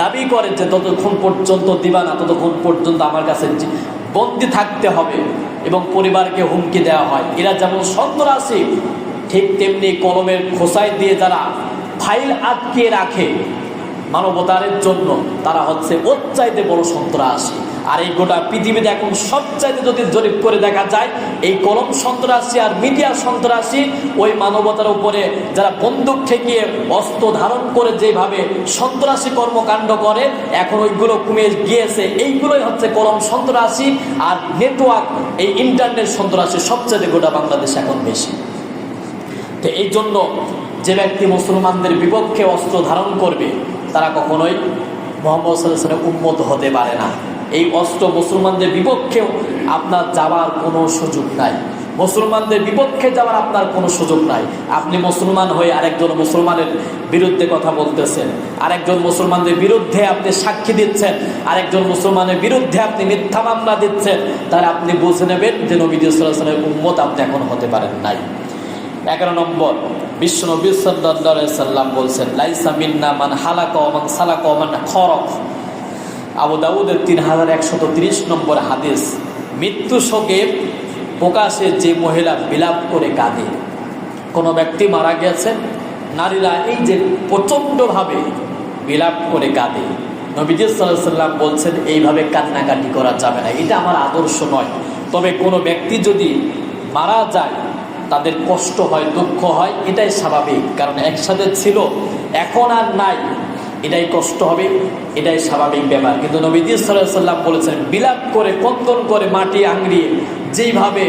দাবি করে যে ততক্ষণ পর্যন্ত দিবা না, ততক্ষণ পর্যন্ত আমার কাছে বন্দি থাকতে হবে, এবং পরিবারকে হুমকি দেওয়া হয়। এরা যেমন সন্ত্রাসী, ঠিক তেমনি কলমের খোসায় দিয়ে যারা ফাইল আটকে রাখে মানবতার জন্য, তারা হচ্ছে ওর চাইতে বড় সন্ত্রাসী। আর এই গোটা পৃথিবীতে এখন সবচাইতে যদি জরিপ করে দেখা যায়, এই কলম সন্ত্রাসী আর মিডিয়া সন্ত্রাসী, ওই মানবতার উপরে যারা বন্দুক ঠেকিয়ে অস্ত্র ধারণ করে যেভাবে সন্ত্রাসী কর্মকাণ্ড করে, এখন ওইগুলো কমে গিয়েছে। এইগুলোই হচ্ছে কলম সন্ত্রাসী, আর নেটওয়ার্ক এই ইন্টারনেট সন্ত্রাসী সবচাইতে গোটা বাংলাদেশে এখন বেশি। তো এই জন্য যে ব্যক্তি মুসলমানদের বিপক্ষে অস্ত্র ধারণ করবে, তারা কখনোই মুহাম্মদ সাল্লাল্লাহু আলাইহি ওয়াসাল্লামের উম্মত হতে পারে না। এই অস্ত্র মুসলমানদের বিপক্ষেও আপনার যাওয়ার কোনো সুযোগ নাই, মুসলমানদের বিপক্ষে যাওয়ার আপনার কোনো সুযোগ নাই। আপনি মুসলমান হয়ে আরেকজন মুসলমানের বিরুদ্ধে কথা বলতেছেন, আরেকজন মুসলমানদের বিরুদ্ধে আপনি সাক্ষী দিচ্ছেন, আরেকজন মুসলমানের বিরুদ্ধে আপনি মিথ্যা মামলা দিচ্ছেন, তাহলে আপনি বুঝে নেবেন যে নবীজি সাল্লাল্লাহু আলাইহি ওয়াসাল্লামের উম্মত আপনি এখন হতে পারেন নাই। 11 নম্বর, বিশ্বনবী সাল্লাল্লাহু আলাইহি সাল্লাম বলছেন, লাইসা মিন্না মান হালাকা ওয়া মান সালাকা ওয়া মান খরফ। আবু দাউদের 3130 নম্বর হাদিস। মৃত্যু শোকে প্রকাশে যে মহিলা বিলাপ করে কাঁদে, কোনো ব্যক্তি মারা গেছে, নারীরা এই যে প্রচণ্ডভাবে বিলাপ করে কাঁদে, নবীজি সাল্লাল্লাহু আলাইহি সাল্লাম বলছেন এইভাবে কান্নাকাটি করা যাবে না, এটা আমার আদর্শ নয়। তবে কোনো ব্যক্তি যদি মারা যায়, তাদের কষ্ট হয়, দুঃখ হয়, এটাই স্বাভাবিক, কারণ একসাথে ছিল, এখন আর নাই, এটাই কষ্ট হবে, এটাই স্বাভাবিক ব্যাপার। কিন্তু নবীজি সাল্লাল্লাহু আলাইহি সাল্লাম বলেছেন বিলাপ করে, কন্দন করে, মাটি আংড়িয়ে যেইভাবে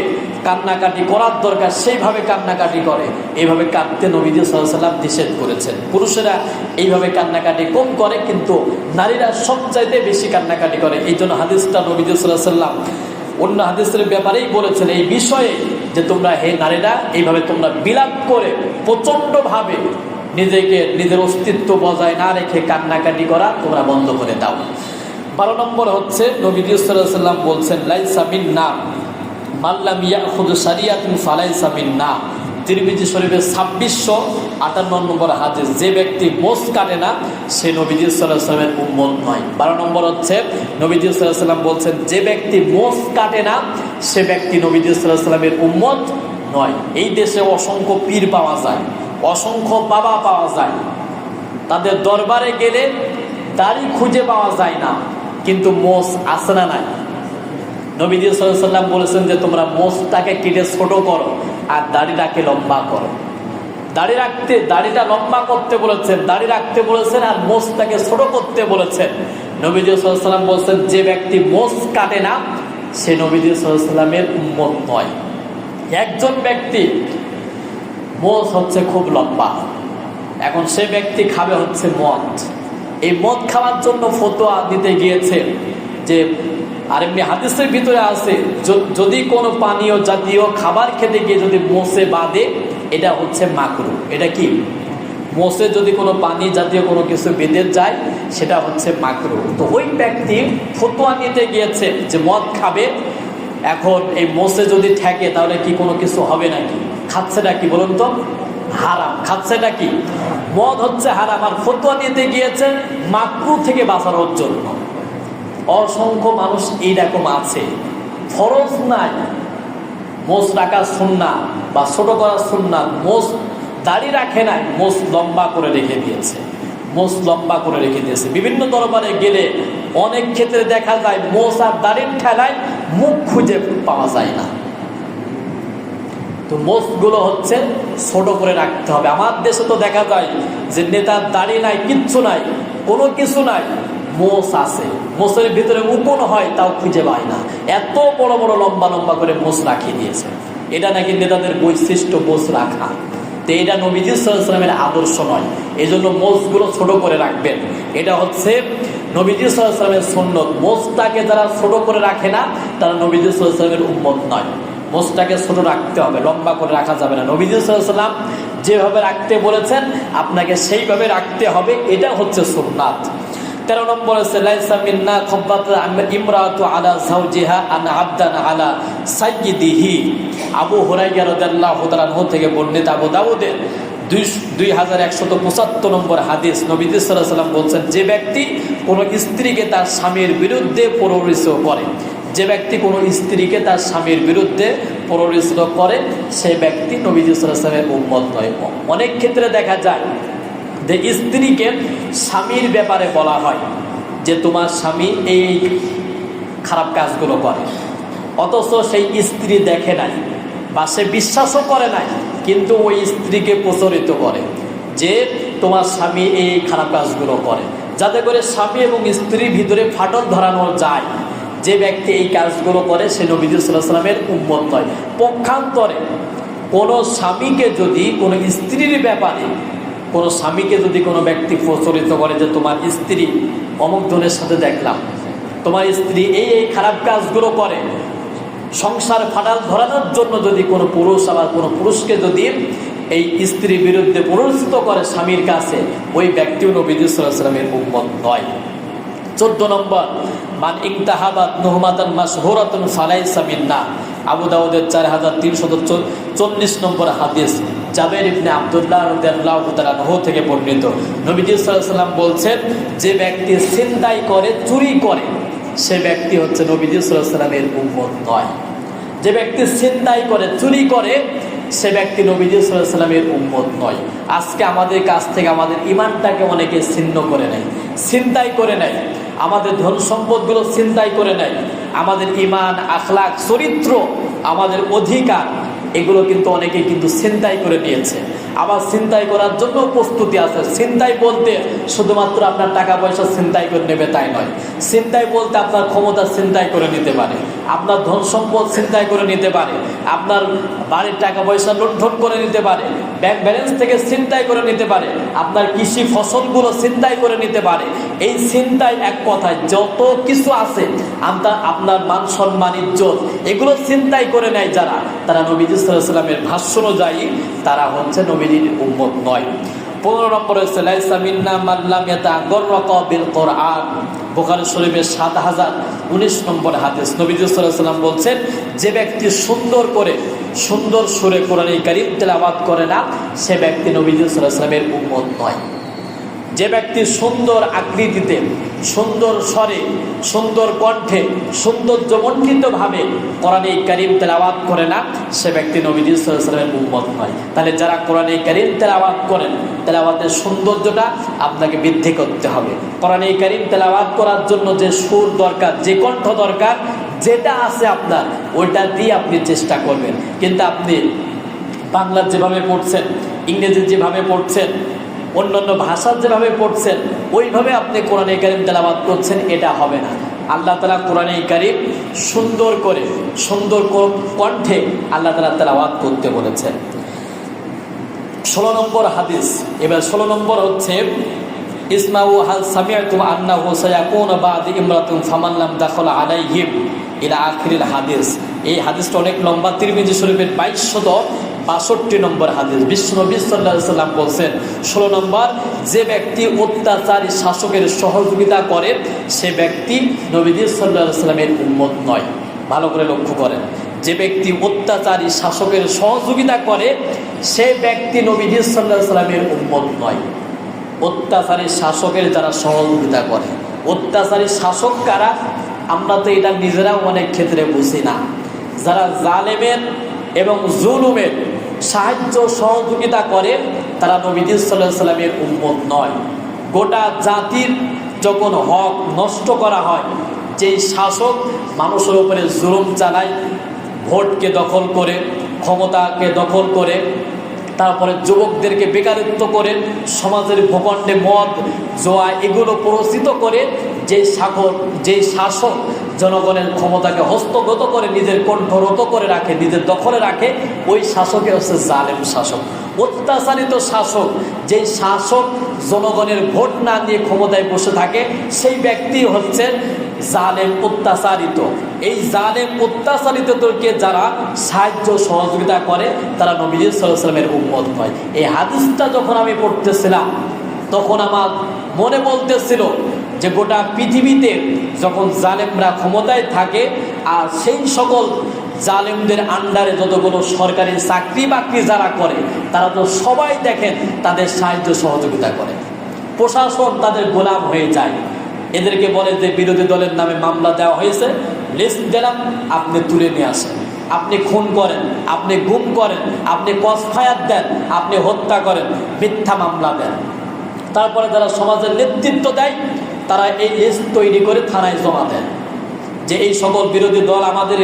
কান্নাকাটি করার দরকার সেইভাবে কান্নাকাটি করে, এইভাবে কাঁদতে নবীজি সাল্লাল্লাহু আলাইহি সাল্লাম নিষেধ করেছেন। পুরুষেরা এইভাবে কান্নাকাটি কম করে, কিন্তু নারীরা সবচাইতে বেশি কান্নাকাটি করে। এই জন্য হাদিসটা নবীজি সাল্লাল্লাহু আলাইহি সাল্লাম অন্য হাদিসের ব্যাপারেই বলেছেন এই বিষয়ে, যে তোমরা হে নারীরা এইভাবে তোমরা বিলাপ করে প্রচণ্ডভাবে নিজেকে, নিজের অস্তিত্ব বজায় না রেখে কান্নাকাটি করা তোমরা বন্ধ করে দাও। 12 নম্বর হচ্ছে নবীজি সাল্লাল্লাহু আলাইহি সাল্লাম বলছেন, লাইসা মিন্না মান লাম ইয়াখুযু শারিয়াতান ফালাইসা মিন্না। তিরমিজি শরীফের 2658 নম্বর হাদিস, যে ব্যক্তি মোষ কাটে না সে নবীজি সাল্লাল্লাহু আলাইহি সাল্লামের উম্মত নয়। 12 নম্বর হচ্ছে নবীজি সাল্লাল্লাহু আলাইহি সাল্লাম বলছেন, যে ব্যক্তি মোষ কাটে না সে ব্যক্তি নবীজি সাল্লাল্লাহু আলাইহি সাল্লামের উম্মত নয়। এই দেশে অসংখ্য পীর পাওয়া যায়, অসংখ্য বাবা পাওয়া যায়, তাদের দরবারে গেলে দাড়ি খুঁজে পাওয়া যায় না, কিন্তু মোষ আছে না নাই? নবীজি সাল্লাল্লাহু আলাইহি সাল্লাম বলেছেন যে তোমরা মোষটাকে কেটে ছোট করো আর দাড়িটাকে লম্বা করো। দাড়িটা লম্বা করতে বলেছেন, দাড়ি রাখতে বলেছেন, আর মোষটাকে ছোট করতে বলেছেন। নবীজি সাল্লাল্লাহু আলাইহি সাল্লাম বলছেন যে ব্যক্তি মোষ কাটে না সে নবীজি সাল্লাল্লাহু আলাইহি সাল্লামের উম্মত নয়। একজন ব্যক্তি মোষ হচ্ছে খুব লম্বা, এখন সে ব্যক্তি খাবে হচ্ছে মদ। এই মদ খাওয়ার জন্য ফতোয়া দিতে গিয়েছে যে, আর এমনি হাদিসের ভিতরে আছে যদি কোনো পানীয় জাতীয় খাবার খেতে গিয়ে যদি মোষে বাঁধে, এটা হচ্ছে মাকরু। এটা কি? মোষে যদি কোনো পানি জাতীয় কোনো কিছু বেঁধে যায় সেটা হচ্ছে মাকরু। তো ওই ব্যক্তি ফতোয়া নিতে গিয়েছে যে মদ খাবে, এখন এই মোষে যদি ঠেকে তাহলে কি কোনো কিছু হবে নাকি? খাচ্ছেটা কি বলুন তো? হারাম। খাচ্ছেটা কি? মদ হচ্ছে হারাম, আর ফতোয়া নিতে গিয়েছে মাকরু থেকে বাঁচানোর জন্য। অসংখ্য মানুষ এইরকম আছে, ফরজ নাই, মোষ রাখা সুন্নাত বা ছোট করা সুন্নাত, মোষ দাড়ি রাখে নাই, মোষ লম্বা করে রেখে দিয়েছে, মোষ লম্বা করে রেখে দিয়েছে। বিভিন্ন দরবারে গেলে অনেক ক্ষেত্রে দেখা যায় মোষ আর দাড়ির ঠেলায় মুখ খুঁজে পাওয়া যায় না। তো মোষগুলো হচ্ছে ছোট করে রাখতে হবে। আমার দেশে তো দেখা যায় যে নেতার দাড়ি নাই, কিচ্ছু নাই, কোনো কিছু নাই, মোষ আছে, মোষের ভিতরে উকুন হয় তাও খুঁজে পায় না, এত বড় বড় লম্বা লম্বা করে মোষ রাখিয়ে দিয়েছে। এটা নাকি নেতাদের বৈশিষ্ট্য মোষ রাখা। তো এটা নবীজি সাল্লাল্লাহু আলাইহি ওয়াসাল্লামের আদর্শ নয়, এই জন্য মোষগুলো ছোট করে রাখবেন। এটা হচ্ছে নবীজি সাল্লাল্লাহু আলাইহি ওয়াসাল্লামের সুন্নত। মোষটাকে যারা ছোট করে রাখে না তারা নবীজি সাল্লাল্লাহু আলাইহি ওয়াসাল্লামের উম্মত নয়। মোচটাকে ছোট রাখতে হবে, লম্বা করে রাখা যাবে না। নবী সাল্লাল্লাহু আলাইহি ওয়াসাল্লাম যেভাবে রাখতে বলেছেন আপনাকে সেইভাবে রাখতে হবে, এটা হচ্ছে সুন্নাত। 13 নম্বর হচ্ছে লাইসা মিন্না খাব্বাত ইমরাতু আলা যাওজিহা আন আবদান আলা সাইয়্যিদিহি। আবু হুরায়রা রাদিয়াল্লাহু তাআলা আনহু থেকে বর্ণিত, আবু দাউদের 2175 নম্বর হাদিস। নবী সাল্লাল্লাহু আলাইহি ওয়াসাল্লাম বলছেন, যে ব্যক্তি কোনো স্ত্রীকে তার স্বামীর বিরুদ্ধে প্ররোচিত করে, যে ব্যক্তি কোনো স্ত্রীকে তার স্বামীর বিরুদ্ধে প্ররোচিত করে, সে ব্যক্তি নবী সাল্লাল্লাহু আলাইহি ওয়াসাল্লামের উম্মত নয়। অনেক ক্ষেত্রে দেখা যায় যে স্ত্রীকে স্বামীর ব্যাপারে বলা হয় যে তোমার স্বামী এই খারাপ কাজগুলো করে, অথচ সেই স্ত্রী দেখে নাই বা সে বিশ্বাসও করে নাই, কিন্তু ওই স্ত্রীকে প্রচলিত করে যে তোমার স্বামী এই খারাপ কাজগুলো করে, যাতে করে স্বামী এবং স্ত্রীর ভিতরে ফাটল ধরানো যায়। যে ব্যক্তি এই কাজগুলো করে সে নবী সাল্লাল্লাহু আলাইহি ওয়াসাল্লামের উম্মত নয়। পক্ষান্তরে কোনো স্বামীকে যদি কোনো স্ত্রীর ব্যাপারে, কোনো স্বামীকে যদি কোনো ব্যক্তি প্রচলিত করে যে তোমার স্ত্রী অমুক জনের সাথে দেখলাম, তোমার স্ত্রী এই এই খারাপ কাজগুলো করে, সংসার ফাটাল ধরানোর জন্য যদি কোনো পুরুষ আবার কোনো পুরুষকে যদি এই স্ত্রীর বিরুদ্ধে প্ররোচিত করে স্বামীর কাছে, ওই ব্যক্তিও নবী সাল্লাল্লাহু আলাইহি ওয়াসাল্লামের উম্মত নয়। 14 নম্বর মান ইনতাহাবাত নুহমাতান মাশহুরাতুন ফালাইসা মিন্না। আবু দাউদের 4344 নম্বর হাদিস, জাবের ইবনে আব্দুল্লাহ রাদিয়াল্লাহু তাআলা আনহু থেকে বর্ণিত। নবী সাল্লাল্লাহু আলাইহি ওয়াসাল্লাম বলছেন, যে ব্যক্তি ছিনতাই করে, চুরি করে, সে ব্যক্তি হচ্ছে নবী সাল্লাল্লাহু আলাইহি ওয়াসাল্লামের উম্মত নয়। যে ব্যক্তি ছিনতাই করে, চুরি করে, সে ব্যক্তি নবী সাল্লাল্লাহু আলাইহি ওয়াসাল্লামের উম্মত নয়। আজকে আমাদের কাছ থেকে আমাদের ঈমানটাকে অনেকে ছিন্ন করে নেয়, ছিনতাই করে নেয়, আমাদের ধন সম্পদগুলো ছিনতাই করে নেয়, আমাদের ঈমান, আখলাক, চরিত্র, আমাদের অধিকার, এগুলো কিন্তু অনেকে কিন্তু ছিনতাই করে নিয়েছে। আবার ছিনতাই করার জন্য প্রস্তুতি আছে। ছিনতাই বলতে শুধুমাত্র আপনার টাকা পয়সা ছিনতাই করে নেবে তাই নয়। ছিনতাই বলতে আপনার ক্ষমতা ছিনতাই করে নিতে পারে, আপনার ধন সম্পদ ছিনতাই করে নিতে পারে, আপনার বাড়ির টাকা পয়সা লুণ্ঠন করে নিতে পারে, ব্যাংক ব্যালেন্স থেকে ছিনতাই করে নিতে পারে, আপনার কৃষি ফসলগুলো ছিনতাই করে নিতে পারে। এই ছিনতাই এক কথায় যত কিছু আছে, আপনার মান সম্মান, ইজ্জত, এগুলো ছিনতাই করে নেয় যারা, তারা নবী সাল্লাল্লাহু আলাইহি ওয়াসাল্লামের ভাষ্য অনুযায়ী তারা হচ্ছে নবীর উম্মত নয়। 15 নম্বর হচ্ছে লাইসা মিন্না মান লাম ইয়াতাগাররাকা বিল কোরআন। বুখারী শরীফের 7019 নম্বর হাদিস। নবী সাল্লাল্লাহু আলাইহি ওয়াসাল্লাম বলছেন, যে ব্যক্তি সুন্দর করে, সুন্দর সুরে কোরআনুল কারীম তেলাওয়াত করে না, সে ব্যক্তি নবী সাল্লাল্লাহু আলাইহি ওয়াসাল্লামের উম্মত নয়। যে ব্যক্তি সুন্দর আকৃতিতে, সুন্দর স্বরে, সুন্দর কণ্ঠে, সৌন্দর্যমণ্ডিতভাবে কোরআনুল কারীম তেলাওয়াত করে না, সে ব্যক্তি নবী সাল্লাল্লাহু আলাইহি ওয়াসাল্লামের উম্মত নয়। তাহলে যারা কোরআনুল কারীম তেলাওয়াত করেন, তেলাওয়াতের সৌন্দর্যটা আপনাকে বৃদ্ধি করতে হবে। কোরআনুল কারীম তেলাওয়াত করার জন্য যে সুর দরকার, যে কণ্ঠ দরকার, যেটা আছে আপনার, ওইটা দিয়ে আপনি চেষ্টা করবেন। কিন্তু আপনি বাংলা যেভাবে পড়ছেন, ইংরেজি যেভাবে পড়ছেন, অন্যান্য ভাষার যেভাবে পড়ছেন, ওইভাবে আপনি কোরআনুল কারীম তেলাওয়াত করছেন, এটা হবে না। আল্লাহ তাআলা কোরআনুল কারীম সুন্দর করে, সুন্দর কণ্ঠে আল্লাহ তাআলা তেলাওয়াত করতে বলেছেন। 16 নম্বর হাদিস। এবার 16 নম্বর হচ্ছে ইসমাউ হাল সামিআতুম আন্নাহু সায়াকুনু বা'দি ইমরাতুন ফামান লাম দাখালা আলাইহিম ইলা আখিরিল হাদিস। এই হাদিসটা অনেক লম্বা, তিরমিজি শরীফের 2262 নম্বর হাদিস। বিশ্বনবী সাল্লাল্লাহু আলাইহি ওয়াসাল্লাম বলছেন, 16 নম্বর, যে ব্যক্তি অত্যাচারী শাসকের সহযোগিতা করে, সে ব্যক্তি নবী সাল্লাল্লাহু আলাইহি ওয়াসাল্লামের উম্মত নয়। ভালো করে লক্ষ্য করেন, যে ব্যক্তি অত্যাচারী শাসকের সহযোগিতা করে, সে ব্যক্তি নবী সাল্লাল্লাহু আলাইহি ওয়াসাল্লামের উম্মত নয়। অত্যাচারী শাসকের যারা সহযোগিতা করে, অত্যাচারী শাসক কারা, আমরা তো এটা নিজেরাও অনেক ক্ষেত্রে বুঝি না। যারা জালেমের এবং জুলুমের সাহায্য সহযোগিতা করে, তারা নবী সাল্লাল্লাহু আলাইহি ওয়াসাল্লামের উম্মত নয়। গোটা জাতির যখন হক নষ্ট করা হয়, যেই শাসক মানুষের উপরে জুলুম চালায়, ভোটকে দখল করে, ক্ষমতাকে দখল করে, তারপরে যুবকদেরকে বেকারত্ব করে, সমাজের ভূখণ্ডে মদ, জোয়া এগুলো প্ররোচিত করে, যেই শাসক জনগণের ক্ষমতাকে হস্তগত করে, নিজের কণ্ঠরত করে রাখে, নিজের দখলে রাখে, ওই শাসকে হচ্ছে জালেম শাসক, অত্যাচারিত শাসক। যেই শাসক জনগণের ভোট না দিয়ে ক্ষমতায় বসে থাকে, সেই ব্যক্তি হচ্ছে জালেম, অত্যাচারিত। এই জালেম অত্যাচারিতদেরকে যারা সাহায্য সহযোগিতা করে তারা নবীজি সাল্লাল্লাহু আলাইহি ওয়াসাল্লামের উম্মত হয়। এই হাদিসটা যখন আমি পড়তেছিলাম তখন আমার মনে বলতেছিল যে গোটা পৃথিবীতে যখন জালেমরা ক্ষমতায় থাকে আর সেই সকল জালেমদের আন্ডারে যতগুলো সরকারি চাকরি বাকরি যারা করে তারা তো সবাই দেখেন তাদের সাহায্য সহযোগিতা করে, প্রশাসন তাদের গোলাম হয়ে যায়। এদেরকে বলে যে বিরোধী দলের নামে মামলা দেওয়া হয়েছে, লিস্ট দিলাম, আপনি তুলে নিয়ে আসেন। আপনি খুন করেন, আপনি গুম করেন, আপনি কসফায়ার দেন, আপনি হত্যা করেন, মিথ্যা মামলা দেন। তারপরে যারা সমাজের নেতৃত্ব দেয় তারা এই লিস্ট তৈরি করে থানায় জমা দেন যে এই সকল বিরোধী দল আমাদের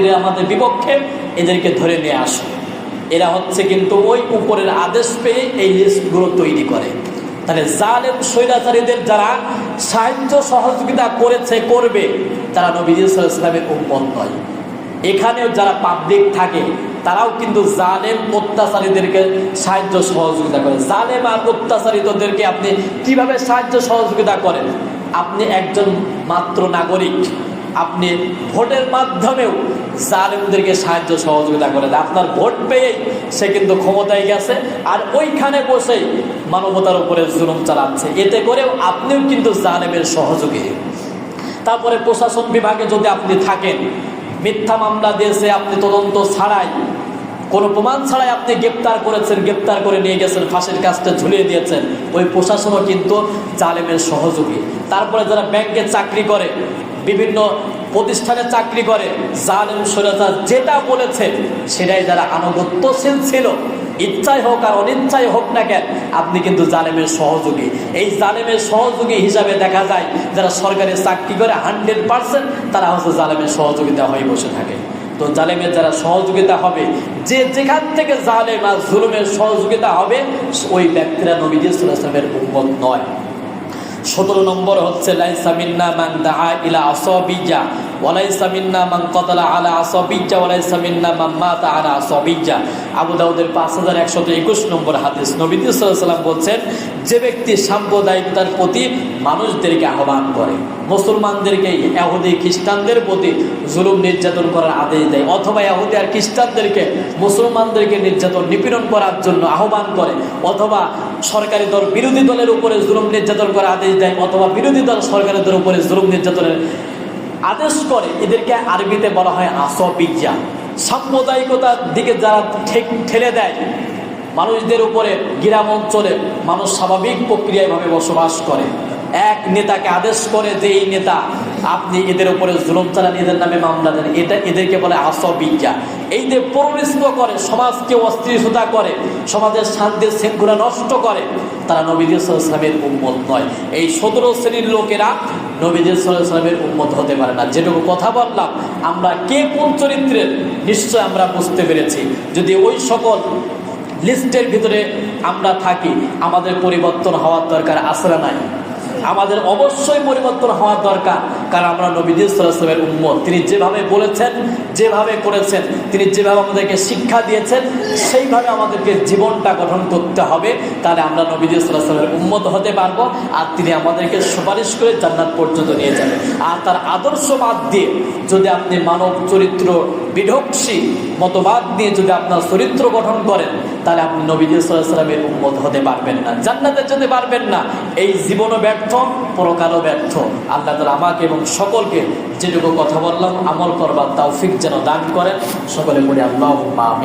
বিপক্ষে, এদেরকে ধরে নিয়ে আসে। এরা হচ্ছে কিন্তু ওই উপরের আদেশ পেয়ে এই লিস্টগুলো তৈরি করে। তাহলে জালেম স্বৈরাচারীদের যারা সাহায্য সহযোগিতা করবে তারা নবীজি সাল্লাল্লাহু আলাইহি ওয়াসাল্লামের উম্মত নয়। এখানেও যারা পাবলিক থাকে তারাও কিন্তু জালেম অত্যাচারীদেরকে সাহায্য সহযোগিতা করে। জালেম আর অত্যাচারিতদেরকে আপনি কিভাবে সাহায্য সহযোগিতা করেন? আপনি একজন মাত্র নাগরিক, আপনি ভোটের মাধ্যমেও জালেমদেরকে সাহায্য সহযোগিতা করেন। আপনার ভোট পেয়েই সে কিন্তু ক্ষমতায় গেছে আর ওইখানে বসেই মানবতার উপরে জুলুম চালাচ্ছে, এতে করেও আপনিও কিন্তু জালেমের সহযোগী। তারপরে প্রশাসন বিভাগে যদি আপনি থাকেন, মিথ্যা মামলা দিয়েছে, আপনি তদন্ত ছাড়াই, কোনো প্রমাণ ছাড়াই আপনি গ্রেপ্তার করেছেন, গ্রেপ্তার করে নিয়ে গেছেন, ফাঁসির কাজটা ঝুলিয়ে দিয়েছেন, ওই প্রশাসনও কিন্তু জালেমের সহযোগী। তারপরে যারা ব্যাংকে চাকরি করে, বিভিন্ন প্রতিষ্ঠানে চাকরি করে, জালেম স্বৈরাচার যেটা বলেছে সেটাই যারা আনুগত্যশীল ছিল, ইচ্ছায় হোক আর অনিচ্ছায় হোক না কেন, আপনি কিন্তু জালেমের সহযোগী। এই জালেমের সহযোগী হিসাবে দেখা যায় যারা সরকারি চাকরি করে 100% তারা হচ্ছে জালেমের সহযোগিতা হয়ে বসে থাকে। তো জালেমের যারা সহযোগিতা হবে, যে যেখান থেকে জালেম আর জুলুমের সহযোগিতা হবে, ওই ব্যক্তিরা নবীজি সাল্লাল্লাহু আলাইহি ওয়াসাল্লামের উম্মত নয়। 17 নম্বর হচ্ছে লাইসা মিন্না মান দাআ ইলা আসাবিজ্জা ওয়া লাইসা মিন্না মান কাতালা আলা আসাবিজ্জা ওয়া লাইসা মিন্না মান মাতা আলা আসাবিজ্জা। আবু দাউদের 5121 নম্বর হাদিস। নবীজি সাল্লাল্লাহু আলাইহি ওয়াসাল্লাম বলছেন, যে ব্যক্তি সাম্প্রদায়িকতার প্রতি মানুষদেরকে আহ্বান করে, মুসলমানদেরকে ইহুদি খ্রিস্টানদের প্রতি জুলুম নির্যাতন করার আদেশ দেয়, অথবা ইহুদি আর খ্রিস্টানদেরকে মুসলমানদেরকে নির্যাতন নিপীড়ন করার জন্য আহ্বান করে, অথবা সরকারি দল বিরোধী দলের উপরে জুলুম নির্যাতন করার আদেশ দেয়, অথবা বিরোধী দল সরকারি দলের উপরে জুলুম নির্যাতনের আদেশ করে, এদেরকে আরবিতে বলা হয় আসাবিজ্জা। সাম্প্রদায়িকতার দিকে যারা ঠেলে দেয় মানুষদের উপরে, গ্রাম অঞ্চলে মানুষ স্বাভাবিক প্রক্রিয়াভাবে বসবাস করে, এক নেতাকে আদেশ করে যে এই নেতা আপনি এদের উপরে জুলুম চালান, এদের নামে মামলা দেন, এদেরকে বলে আসাবিজ্জা। এই যে পরিবেশিত করে, সমাজকে অস্থিরতা করে, সমাজের শান্তি শৃঙ্খলা নষ্ট করে, তারা নবীজি সাল্লাল্লাহু আলাইহি ওয়াসাল্লামের উম্মত নয়। এই 17 শ্রেণীর লোকেরা নবীজি সাল্লাল্লাহু আলাইহি ওয়াসাল্লামের উম্মত হতে পারে না। যেটুকু কথা বললাম, আমরা কে কোন চরিত্রের নিশ্চয় আমরা বুঝতে পেরেছি। যদি ওই সকল লিস্টের ভিতরে আমরা থাকি, আমাদের পরিবর্তন হওয়ার দরকার আছে না নাই? আমাদের অবশ্যই পরিবর্তন হওয়ার দরকার, কারণ আমরা নবীজি সাল্লাল্লাহু আলাইহি ওয়াসাল্লামের উম্মত। তিনি যেভাবে বলেছেন, যেভাবে করেছেন, তিনি যেভাবে আমাদেরকে শিক্ষা দিয়েছেন, সেইভাবে আমাদেরকে জীবনটা গঠন করতে হবে। তাহলে আমরা নবীজি সাল্লাল্লাহু আলাইহি ওয়াসাল্লামের উম্মত হতে পারবো, আর তিনি আমাদেরকে সুপারিশ করে জান্নাত পর্যন্ত নিয়ে যাবেন। আর তার আদর্শবাদ দিয়ে যদি আপনি মানব চরিত্র বিধ্বংসী মতবাদ নিয়ে যদি আপনার চরিত্র গঠন করেন, তাহলে আপনি নবীজি সাল্লাল্লাহু আলাইহি ওয়াসাল্লামের উম্মত হতে পারবেন না, জান্নাতে যেতে পারবেন না। এই জীবনও ব্যর্থ, পরকালও ব্যর্থ। আল্লাহ তাআলা আমাকে এবং সকলকে যেটুকু কথা বললাম আমল করবার তৌফিক যেন দান করেন। সকলে বলি আল্লাহুম্মা আমিন।